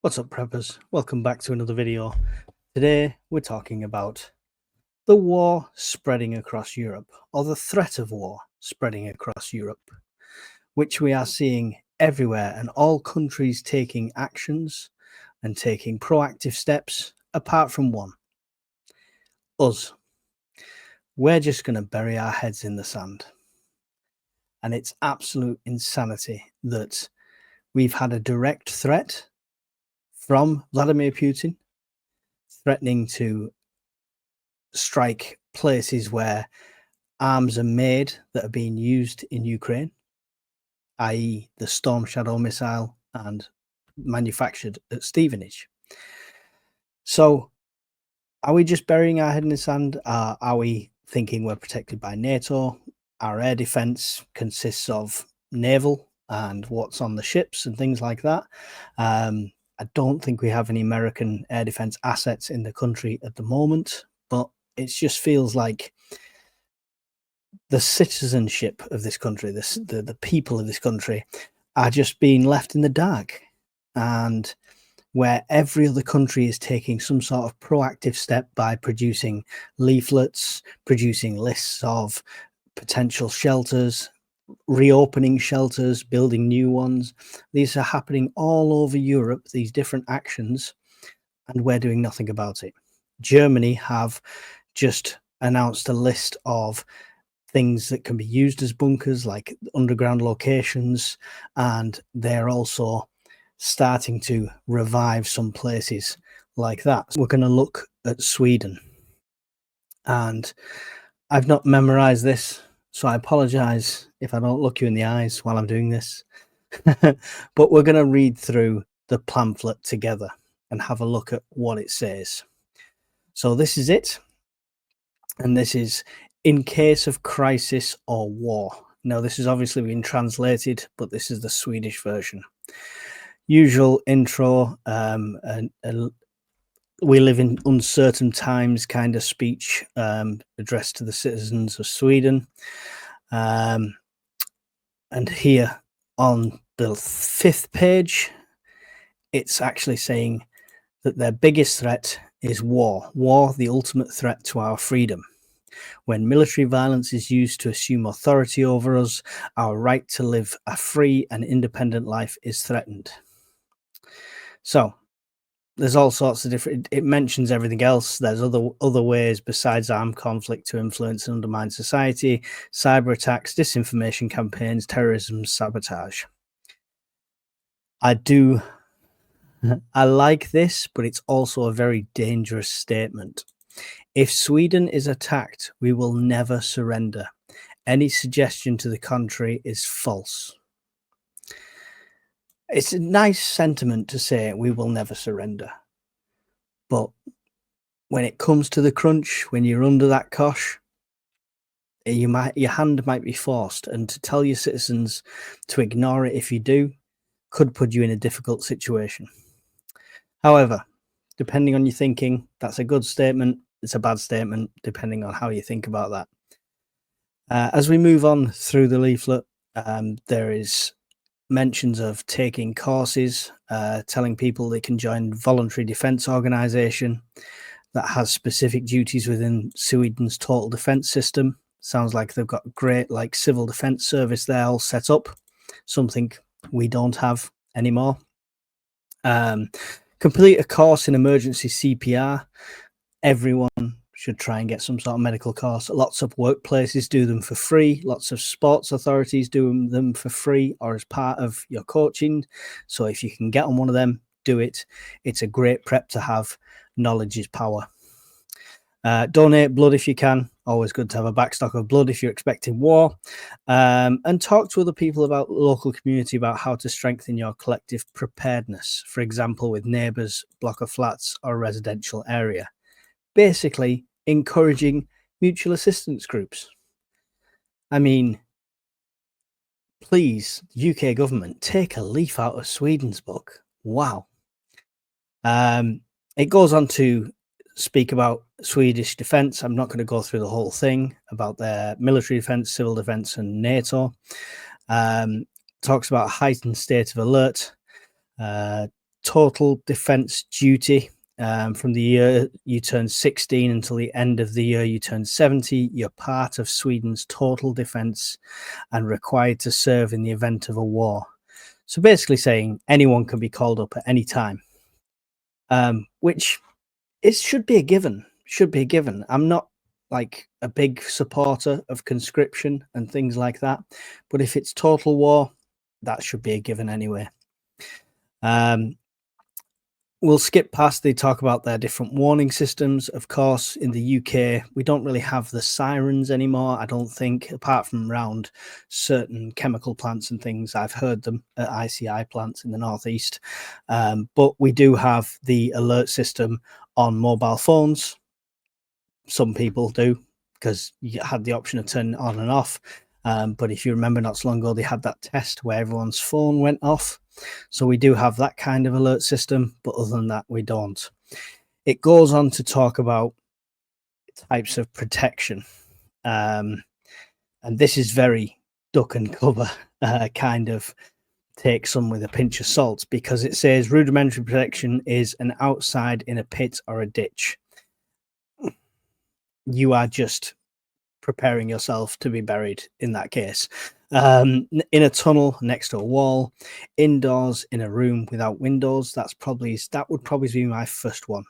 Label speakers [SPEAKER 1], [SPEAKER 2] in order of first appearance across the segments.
[SPEAKER 1] What's up, preppers? Welcome back to another video. Today we're talking about the war spreading across Europe, or the threat of war spreading across Europe, which we are seeing everywhere, and all countries taking actions and taking proactive steps apart from one: us. We're just going to bury our heads in the sand. And it's absolute insanity that we've had a direct threat from Vladimir Putin threatening to strike places where arms are made that are being used in Ukraine, i.e. the Storm Shadow missile and manufactured at Stevenage. So are we just burying our head in the sand? Are we thinking we're protected by NATO? Our air defense consists of naval and what's on the ships and things like that. I don't think we have any American air defense assets in the country at the moment, but it just feels like the citizenship of this country, the people of this country, are just being left in the dark. And where every other country is taking some sort of proactive step by producing leaflets, producing lists of potential shelters, reopening shelters, building new ones. These are happening all over Europe, these different actions, and we're doing nothing about it. Germany have just announced a list of things that can be used as bunkers, like underground locations, and they're also starting to revive some places like that. We're going to look at Sweden, and I've not memorized this, so I apologize if I don't look you in the eyes while I'm doing this. But we're going to read through the pamphlet together and have a look at what it says. So this is it, and this is in case of crisis or war. Now, this has obviously been translated, but this is the Swedish version. Usual intro, we live in uncertain times kind of speech addressed to the citizens of Sweden. And here on the 5th page, it's actually saying that their biggest threat is war. War, the ultimate threat to our freedom. When military violence is used to assume authority over us, our right to live a free and independent life is threatened. So there's all sorts of different, it mentions everything else. There's other ways besides armed conflict to influence and undermine society: cyber attacks, disinformation campaigns, terrorism, sabotage. I like this, but it's also a very dangerous statement. If Sweden is attacked, we will never surrender. Any suggestion to the contrary is false. It's a nice sentiment to say we will never surrender. But when it comes to the crunch, when you're under that cosh, your hand might be forced. And to tell your citizens to ignore it if you do could put you in a difficult situation. However, depending on your thinking, that's a good statement. It's a bad statement, depending on how you think about that. As we move on through the leaflet, there is mentions of taking courses, telling people they can join voluntary defense organization that has specific duties within Sweden's total defense system. Sounds like they've got great civil defense service there all set up, something we don't have anymore. Complete a course in emergency CPR. Everyone should try and get some sort of medical course. Lots of workplaces do them for free. Lots of sports authorities do them for free or as part of your coaching. So if you can get on one of them, do it. It's a great prep to have. Knowledge is power. Donate blood if you can. Always good to have a backstock of blood if you're expecting war. And talk to other people about the local community about how to strengthen your collective preparedness. For example, with neighbours, block of flats, or residential area. Basically, encouraging mutual assistance groups. I mean, please, UK government, take a leaf out of Sweden's book. Wow. It goes on to speak about Swedish defense. I'm not going to go through the whole thing about their military defense, civil defense, and NATO. Talks about a heightened state of alert. total defense duty. From the year you turn 16 until the end of the year you turn 70, you're part of Sweden's total defense and required to serve in the event of a war. So basically saying anyone can be called up at any time, which should be a given. Should be a given. I'm not like a big supporter of conscription and things like that, but if it's total war, that should be a given anyway. We'll skip past, they talk about their different warning systems. Of course, in the UK, we don't really have the sirens anymore, I don't think, apart from around certain chemical plants and things. I've heard them at ICI plants in the northeast. But we do have the alert system on mobile phones. Some people do, because you had the option of turning it on and off. But if you remember not so long ago, they had that test where everyone's phone went off. So we do have that kind of alert system, but other than that, we don't. It goes on to talk about types of protection. And this is very duck and cover, kind of take some with a pinch of salt, because it says rudimentary protection is an outside in a pit or a ditch. You are just preparing yourself to be buried in that case. In a tunnel next to a wall, indoors in a room without windows. That would probably be my first one.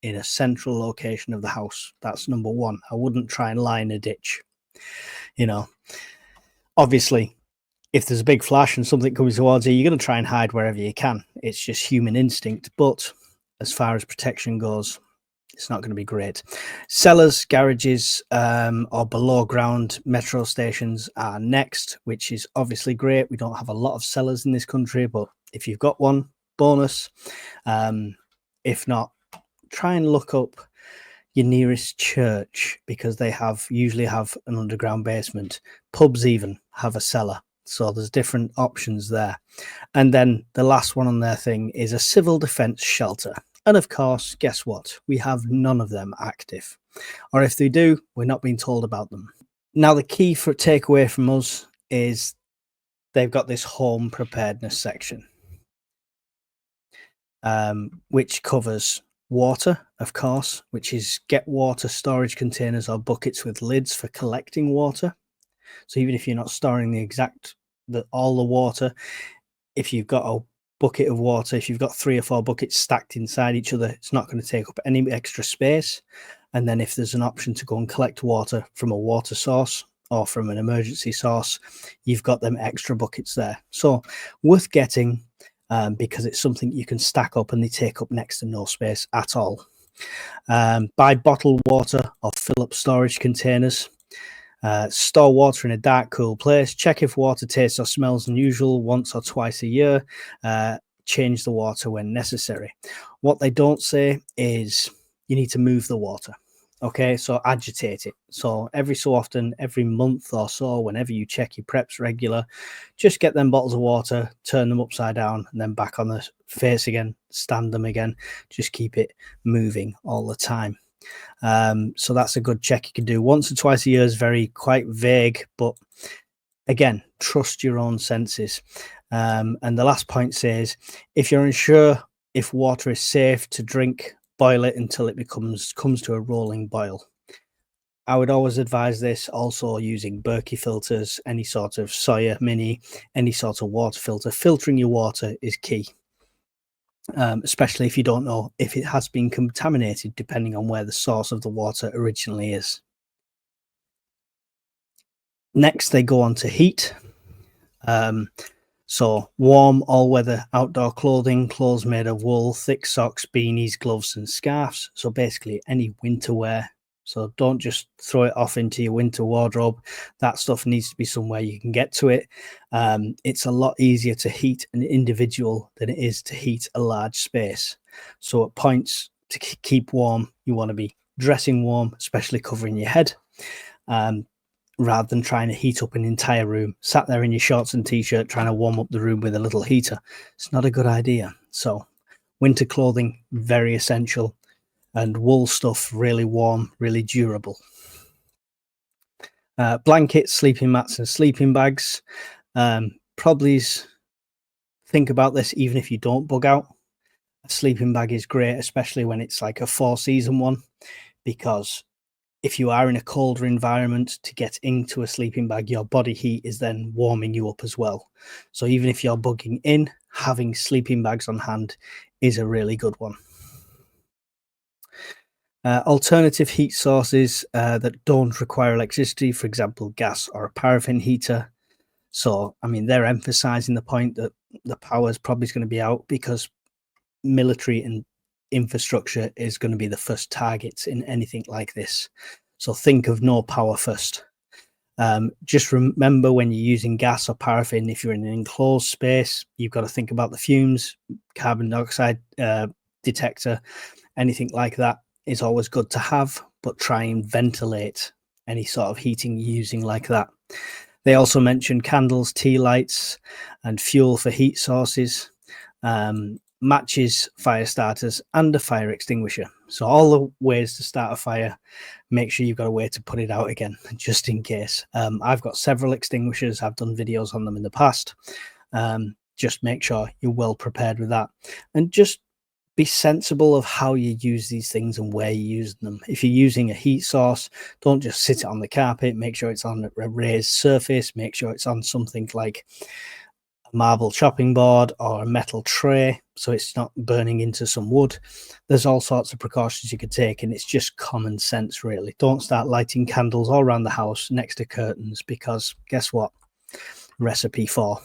[SPEAKER 1] In a central location of the house. That's number one. I wouldn't try and lie in a ditch. You know, obviously, if there's a big flash and something comes towards you, you're going to try and hide wherever you can. It's just human instinct. But as far as protection goes, it's not going to be great. Cellars, garages, or below ground metro stations are next, which is obviously great. We don't have a lot of cellars in this country, but if you've got one, bonus. If not, try and look up your nearest church, because they usually have an underground basement. Pubs even have a cellar. So there's different options there. And then the last one on their thing is a civil defense shelter. And of course, guess what? We have none of them active. Or if they do, we're not being told about them. Now, the key for takeaway from us is they've got this home preparedness section, which covers water, of course, which is get water storage containers or buckets with lids for collecting water. So even if you're not storing all the water, if you've got a bucket of water, if you've got 3 or 4 buckets stacked inside each other, it's not going to take up any extra space. And then if there's an option to go and collect water from a water source or from an emergency source, you've got them extra buckets there. So worth getting, because it's something you can stack up and they take up next to no space at all. Buy bottled water or fill up storage containers. Store water in a dark, cool place. Check if water tastes or smells unusual once or twice a year. Change the water when necessary. What they don't say is you need to move the water. Okay, so agitate it. So every so often, every month or so, whenever you check your preps regular, just get them bottles of water, turn them upside down, and then back on the face again, stand them again. Just keep it moving all the time. So that's a good check you can do. Once or twice a year is quite vague, but again, trust your own senses. And the last point says, if you're unsure if water is safe to drink, boil it until it comes to a rolling boil. I would always advise this, also using Berkey filters, any sort of Sawyer Mini, any sort of water filter. Filtering your water is key. Especially if you don't know if it has been contaminated, depending on where the source of the water originally is. Next, they go on to heat. So warm, all-weather outdoor clothing, clothes made of wool, thick socks, beanies, gloves, and scarves. So basically any winter wear. So don't just throw it off into your winter wardrobe. That stuff needs to be somewhere you can get to it. It's a lot easier to heat an individual than it is to heat a large space. So at points to keep warm, you want to be dressing warm, especially covering your head, rather than trying to heat up an entire room. Sat there in your shorts and t-shirt trying to warm up the room with a little heater. It's not a good idea. So winter clothing, very essential. And wool stuff, really warm, really durable. Blankets, sleeping mats, and sleeping bags. Probably think about this even if you don't bug out. A sleeping bag is great, especially when it's like a 4-season one, because if you are in a colder environment, to get into a sleeping bag, your body heat is then warming you up as well. So even if you're bugging in, having sleeping bags on hand is a really good one. Alternative heat sources that don't require electricity, for example, gas or a paraffin heater. So, I mean, they're emphasizing the point that the power is probably going to be out because military and infrastructure is going to be the first targets in anything like this. So think of no power first. Just remember, when you're using gas or paraffin, if you're in an enclosed space, you've got to think about the fumes, carbon dioxide detector, anything like that is always good to have, but try and ventilate any sort of heating using like that. They also mentioned candles, tea lights, and fuel for heat sources, matches, fire starters, and a fire extinguisher. So all the ways to start a fire, make sure you've got a way to put it out again, just in case. I've got several extinguishers. I've done videos on them in the past. Just make sure you're well prepared with that. And just be sensible of how you use these things and where you use them. If you're using a heat source, don't just sit it on the carpet. Make sure it's on a raised surface. Make sure it's on something like a marble chopping board or a metal tray, so it's not burning into some wood. There's all sorts of precautions you could take, and it's just common sense, really. Don't start lighting candles all around the house next to curtains, because guess what? Recipe 4.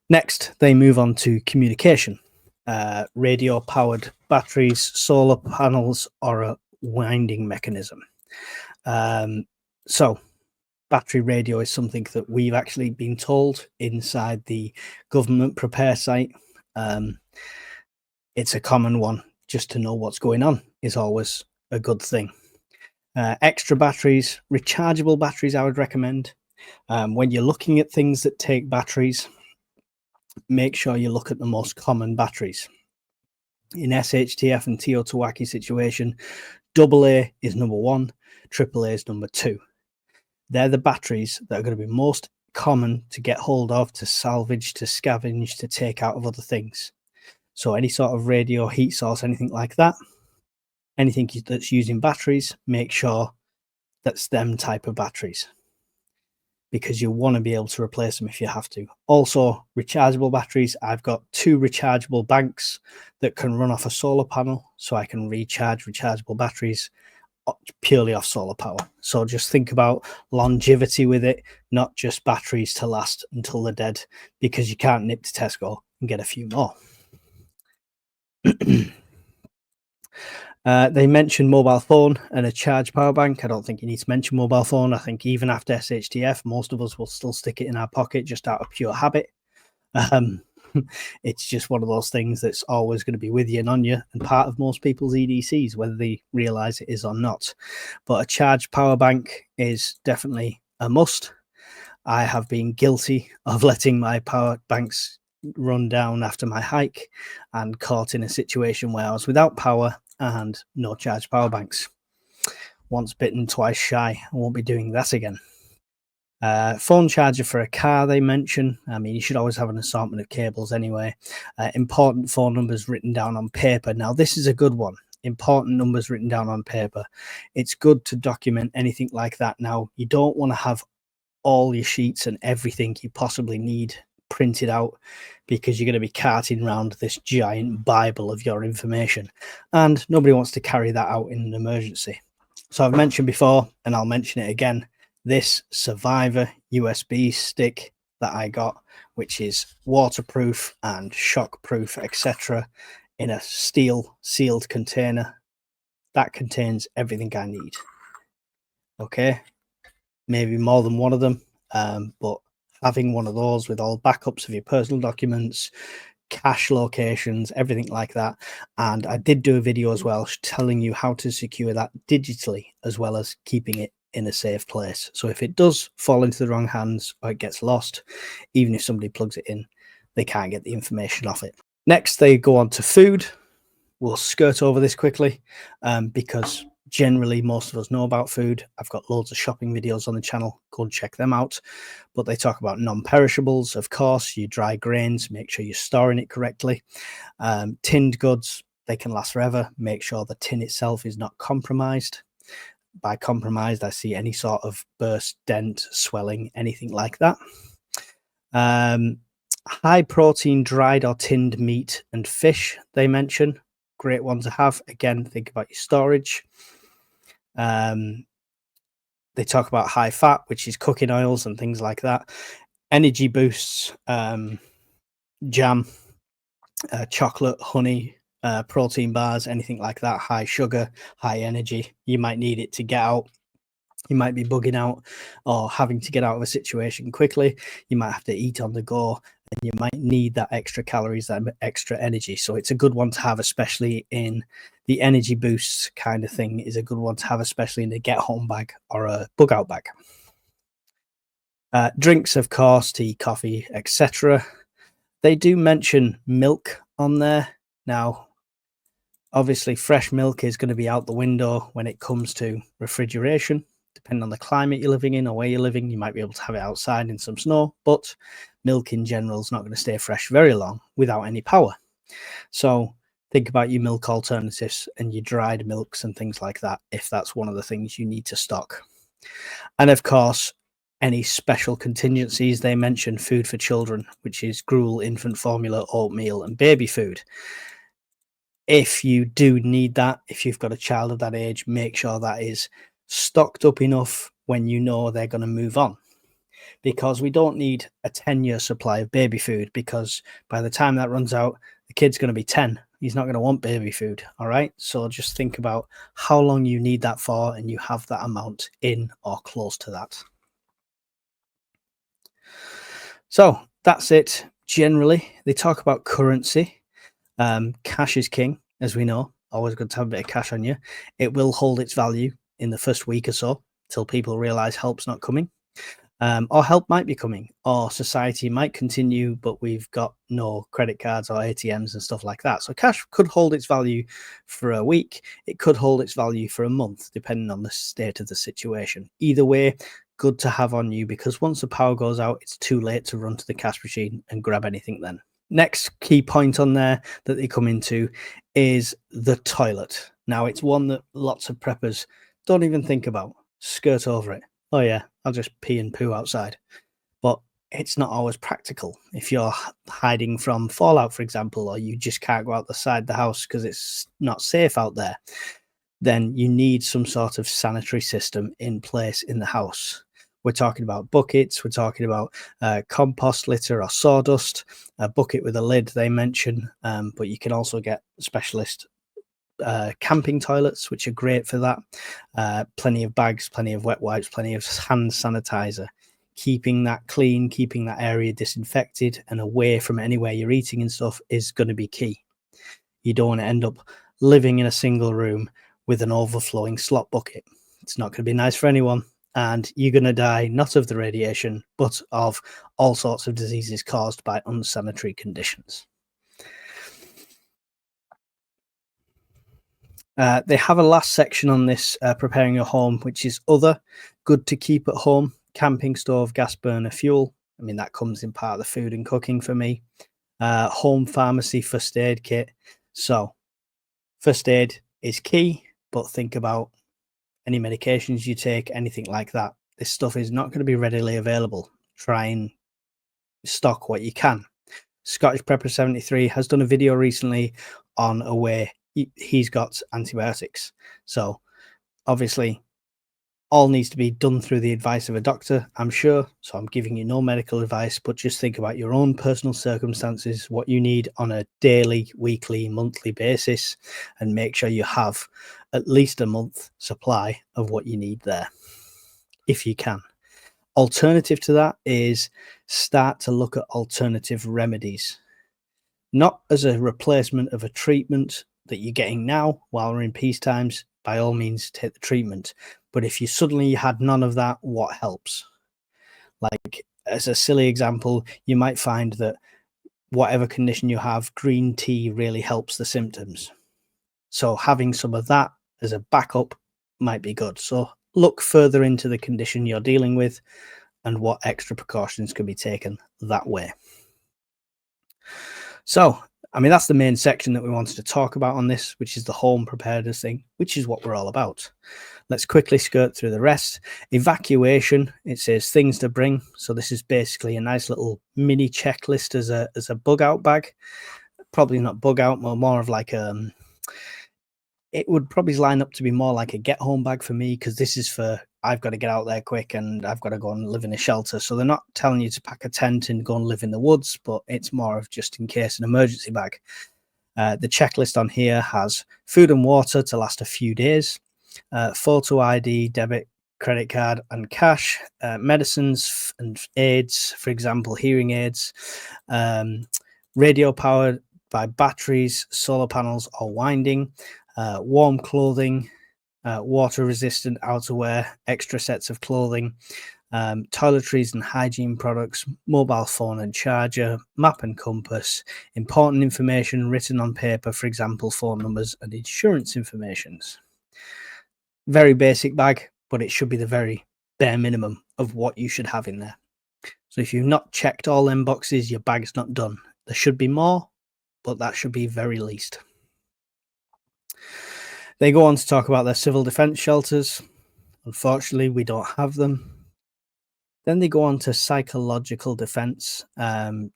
[SPEAKER 1] Next, they move on to communication. Radio powered batteries, solar panels, or a winding mechanism. So battery radio is something that we've actually been told inside the government prepare site. It's a common one. Just to know what's going on is always a good thing. Extra batteries, rechargeable batteries, I would recommend. When you're looking at things that take batteries, make sure you look at the most common batteries. In SHTF and Teotihuacan situation, AA is number 1, AAA is number 2. They're the batteries that are going to be most common to get hold of, to salvage, to scavenge, to take out of other things. So any sort of radio, heat source, anything like that, anything that's using batteries, make sure that's them type of batteries, because you want to be able to replace them if you have to. Also, rechargeable batteries. I've got 2 rechargeable banks that can run off a solar panel, so I can recharge rechargeable batteries purely off solar power. So just think about longevity with it, not just batteries to last until they're dead, because you can't nip to Tesco and get a few more. They mentioned mobile phone and a charge power bank. I don't think you need to mention mobile phone. I think even after SHTF, most of us will still stick it in our pocket just out of pure habit. It's just one of those things that's always going to be with you and on you, and part of most people's EDCs, whether they realize it is or not. But a charge power bank is definitely a must. I have been guilty of letting my power banks run down after my hike and caught in a situation where I was without power and no charge power banks. Once bitten, twice shy. I won't be doing that again. Phone charger for a car, they mention. I mean, you should always have an assortment of cables anyway. Important phone numbers written down on paper. Now, this is a good one. Important numbers written down on paper. It's good to document anything like that. Now, you don't want to have all your sheets and everything you possibly need printed out, because you're going to be carting around this giant Bible of your information, and nobody wants to carry that out in an emergency. So I've mentioned before, and I'll mention it again, this Survivor USB stick that I got, which is waterproof and shockproof, etc., in a steel sealed container that contains everything I need. Okay, maybe more than one of them, but having one of those with all backups of your personal documents, cache locations, everything like that. And I did do a video as well telling you how to secure that digitally, as well as keeping it in a safe place. So if it does fall into the wrong hands or it gets lost, even if somebody plugs it in, they can't get the information off it. Next, they go on to food. We'll skirt over this quickly because generally most of us know about food. I've got loads of shopping videos on the channel. Go and check them out. But they talk about non-perishables. Of course, your dry grains, make sure you're storing it correctly. Tinned goods, they can last forever. Make sure the tin itself is not compromised. By compromised, I see any sort of burst, dent, swelling, anything like that. High protein dried or tinned meat and fish, they mention. Great one to have. Again, think about your storage. They talk about high fat, which is cooking oils and things like that. Energy boosts, jam, chocolate, honey, protein bars, anything like that. High sugar, high energy. You might need it to get out. You might be bugging out or having to get out of a situation quickly. You might have to eat on the go, and you might need that extra calories, that extra energy. So it's a good one to have, especially in the energy boosts kind of thing, is a good one to have, especially in a get home bag or a bug out bag. Drinks, of course, tea, coffee, etc. They do mention milk on there. Now, obviously, fresh milk is going to be out the window when it comes to refrigeration. Depending on the climate you're living in or where you're living, you might be able to have it outside in some snow, but milk in general is not going to stay fresh very long without any power. So think about your milk alternatives and your dried milks and things like that, if that's one of the things you need to stock. And of course, any special contingencies, they mention food for children, which is gruel, infant formula, oatmeal, and baby food. If you do need that, if you've got a child of that age, make sure that is stocked up enough when you know they're going to move on, because we don't need a 10-year supply of baby food, because by the time that runs out, the kid's going to be 10. He's not going to want baby food. All right. So just think about how long you need that for, and you have that amount in or close to that. So that's it. Generally, they talk about currency. Cash is king, as we know. Always good to have a bit of cash on you. It will hold its value in the first week or so till people realize help's not coming, or help might be coming, or society might continue, but we've got no credit cards or ATMs and stuff like that. So cash could hold its value for a week. It could hold its value for a month, depending on the state of the situation. Either way, good to have on you, because once the power goes out, it's too late to run to the cash machine and grab anything then. Next key point on there that they come into is the toilet. Now, it's one that lots of preppers don't even think about. Skirt over it. Oh yeah, I'll just pee and poo outside. But it's not always practical. If you're hiding from fallout, for example, or you just can't go out the side of the house because it's not safe out there, then you need some sort of sanitary system in place in the house. We're talking about buckets. We're talking about compost litter or sawdust, a bucket with a lid, they mention, but you can also get specialist camping toilets, which are great for that. Plenty of bags, plenty of wet wipes, plenty of hand sanitizer. Keeping that clean, keeping that area disinfected and away from anywhere you're eating and stuff is going to be key. You don't want to end up living in a single room with an overflowing slop bucket. It's not going to be nice for anyone, and you're going to die not of the radiation, but of all sorts of diseases caused by unsanitary conditions. They have a last section on this, preparing your home, which is other, good to keep at home, camping stove, gas burner, fuel. I mean, that comes in part of the food and cooking for me. Home pharmacy, first aid kit. So first aid is key, but think about any medications you take, anything like that. This stuff is not going to be readily available. Try and stock what you can. Scottish Prepper 73 has done a video recently on a way he's got antibiotics. So obviously all needs to be done through the advice of a doctor, I'm sure. So I'm giving you no medical advice, but just think about your own personal circumstances, what you need on a daily, weekly, monthly basis, and make sure you have at least a month supply of what you need there, if you can. Alternative to that is start to look at alternative remedies, not as a replacement of a treatment that you're getting now while we're in peace times. By all means, take the treatment. But if you suddenly had none of that, what helps? Like, as a silly example, you might find that whatever condition you have, green tea really helps the symptoms. So having some of that as a backup might be good. So look further into the condition you're dealing with and what extra precautions can be taken that way. So I mean, that's the main section that we wanted to talk about on this, which is the home preparedness thing, which is what we're all about. Let's quickly skirt through the rest. Evacuation, it says things to bring. So this is basically a nice little mini checklist as a bug out bag. Probably not bug out, but more of like it would probably line up to be more like a get home bag for me, because this is for I've got to get out there quick and I've got to go and live in a shelter. So they're not telling you to pack a tent and go and live in the woods, but it's more of just in case, an emergency bag. The checklist on here has food and water to last a few days, photo ID, debit, credit card and cash, medicines and aids, for example, hearing aids, radio powered by batteries, solar panels or winding, warm clothing, water resistant outerwear, extra sets of clothing, toiletries and hygiene products, mobile phone and charger, map and compass, important information written on paper, for example, phone numbers and insurance informations. Very basic bag, but it should be the very bare minimum of what you should have in there. So if you've not checked all them boxes, your bag's not done. There should be more, but that should be very least. They go on to talk about their civil defense shelters. Unfortunately, we don't have them. Then they go on to psychological defense,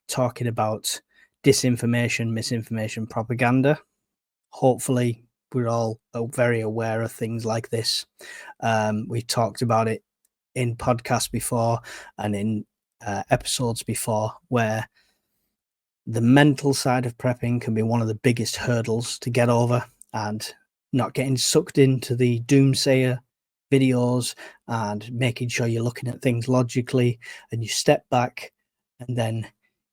[SPEAKER 1] talking about disinformation, misinformation, propaganda. Hopefully, we're all very aware of things like this. We've talked about it in podcasts before and in episodes before, where the mental side of prepping can be one of the biggest hurdles to get over, and not getting sucked into the doomsayer videos and making sure you're looking at things logically, and you step back and then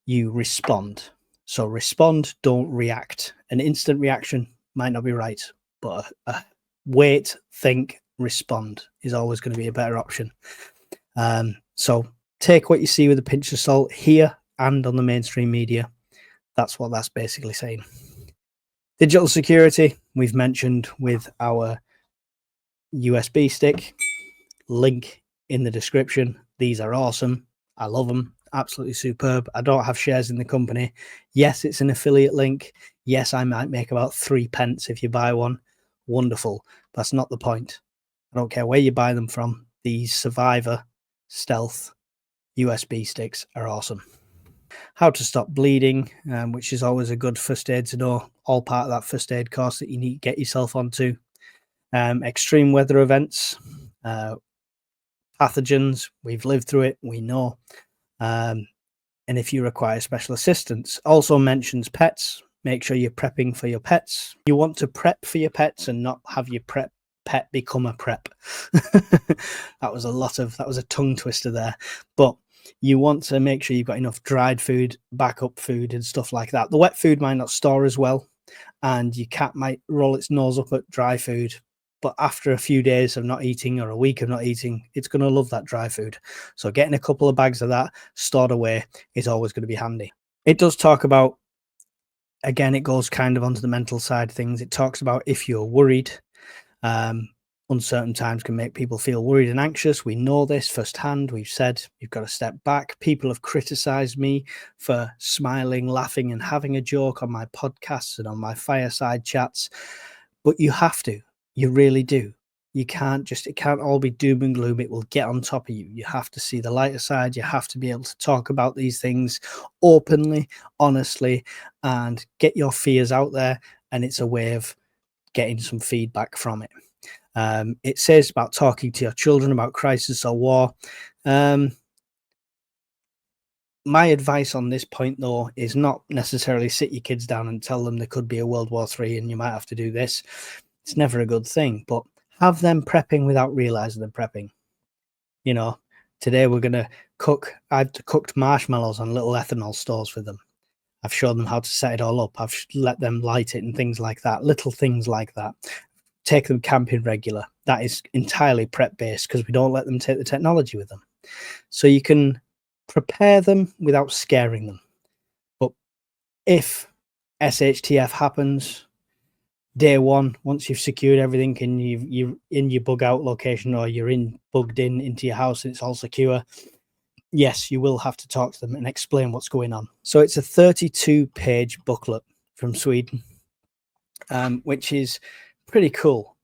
[SPEAKER 1] you respond. So respond, don't react. An instant reaction might not be right, but wait, think, respond is always going to be a better option. So take what you see with a pinch of salt here and on the mainstream media. That's what that's basically saying. Digital security, we've mentioned with our USB stick, link in the description. These are awesome. I love them. Absolutely superb. I don't have shares in the company. Yes, it's an affiliate link. Yes, I might make about 3 pence if you buy one. Wonderful. That's not the point. I don't care where you buy them from. These Survivor Stealth USB sticks are awesome. How to stop bleeding, which is always a good first aid to know. All part of that first aid course that you need to get yourself onto. Extreme weather events, pathogens, we've lived through it, we know. And if you require special assistance. Also mentions pets. Make sure you're prepping for your pets. You want to prep for your pets and not have your pet become a prep. That was a tongue twister there. But you want to make sure you've got enough dried food, backup food and stuff like that. The wet food might not store as well, and your cat might roll its nose up at dry food, but after a few days of not eating or a week of not eating, it's going to love that dry food. So getting a couple of bags of that stored away is always going to be handy. It does talk about, again, it goes kind of onto the mental side of things. It talks about if you're worried, uncertain times can make people feel worried and anxious. We know this firsthand. We've said you've got to step back. People have criticized me for smiling, laughing, and having a joke on my podcasts and on my fireside chats. But you have to. You really do. You can't it can't all be doom and gloom. It will get on top of you. You have to see the lighter side. You have to be able to talk about these things openly, honestly, and get your fears out there. And it's a way of getting some feedback from it. It says about talking to your children about crisis or war. My advice on this point, though, is not necessarily sit your kids down and tell them there could be a World War III and you might have to do this. It's never a good thing, but have them prepping without realizing they're prepping. You know, today we're going to cook. I've cooked marshmallows on little ethanol stores with them. I've shown them how to set it all up. I've let them light it and things like that, little things like that. Take them camping regular. That is entirely prep based because we don't let them take the technology with them. So you can prepare them without scaring them. But if SHTF happens, day one, once you've secured everything and you're in your bug out location, or you're bugged into your house and it's all secure, yes, you will have to talk to them and explain what's going on. So it's a 32-page booklet from Sweden, which is pretty cool.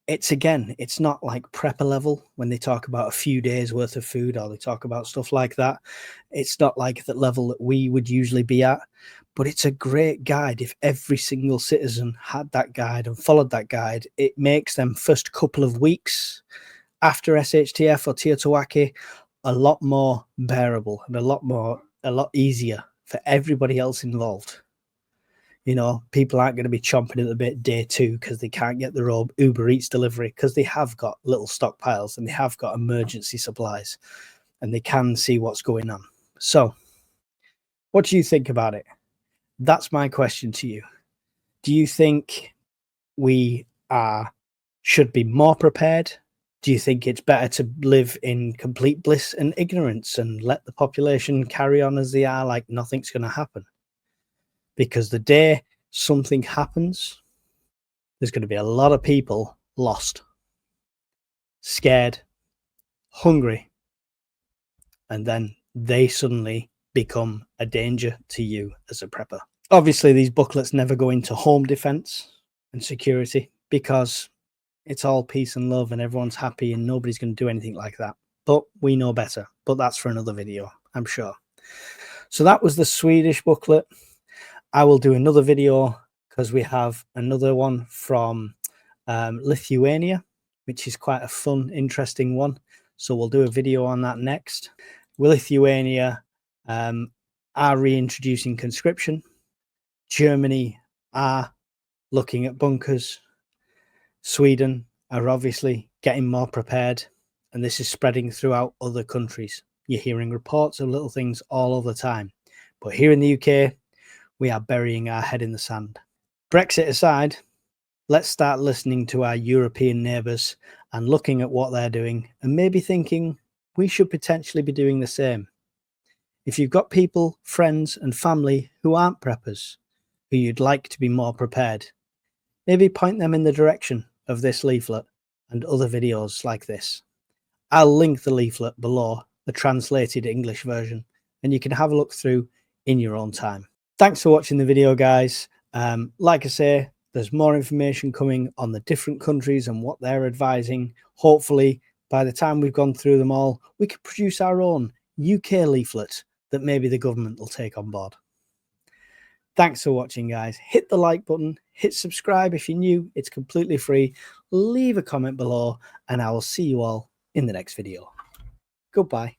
[SPEAKER 1] It's not like prepper level when they talk about a few days worth of food or they talk about stuff like that. It's not like the level that we would usually be at, but it's a great guide. If every single citizen had that guide and followed that guide, it makes them first couple of weeks after SHTF or Teotihuacan a lot more bearable and a lot easier for everybody else involved. You know, people aren't going to be chomping at the bit day 2 because they can't get their own Uber Eats delivery, because they have got little stockpiles and they have got emergency supplies and they can see what's going on. So what do you think about it? That's my question to you. Do you think we should be more prepared? Do you think it's better to live in complete bliss and ignorance and let the population carry on as they are, like nothing's going to happen? Because the day something happens, there's going to be a lot of people lost, scared, hungry, and then they suddenly become a danger to you as a prepper. Obviously, these booklets never go into home defense and security because it's all peace and love and everyone's happy and nobody's going to do anything like that. But we know better. But that's for another video, I'm sure. So that was the Swedish booklet. I will do another video because we have another one from Lithuania, which is quite a fun, interesting one. So we'll do a video on that next. Lithuania are reintroducing conscription. Germany are looking at bunkers. Sweden are obviously getting more prepared. And this is spreading throughout other countries. You're hearing reports of little things all of the time. But here in the UK, we are burying our head in the sand. Brexit aside, let's start listening to our European neighbours and looking at what they're doing and maybe thinking we should potentially be doing the same. If you've got people, friends and family who aren't preppers, who you'd like to be more prepared, maybe point them in the direction of this leaflet and other videos like this. I'll link the leaflet below, the translated English version, and you can have a look through in your own time. Thanks for watching the video, guys. Like I say, there's more information coming on the different countries and what they're advising. Hopefully, by the time we've gone through them all, we can produce our own UK leaflet that maybe the government will take on board. Thanks for watching, guys. Hit the like button, hit subscribe if you're new. It's completely free. Leave a comment below, and I will see you all in the next video. Goodbye.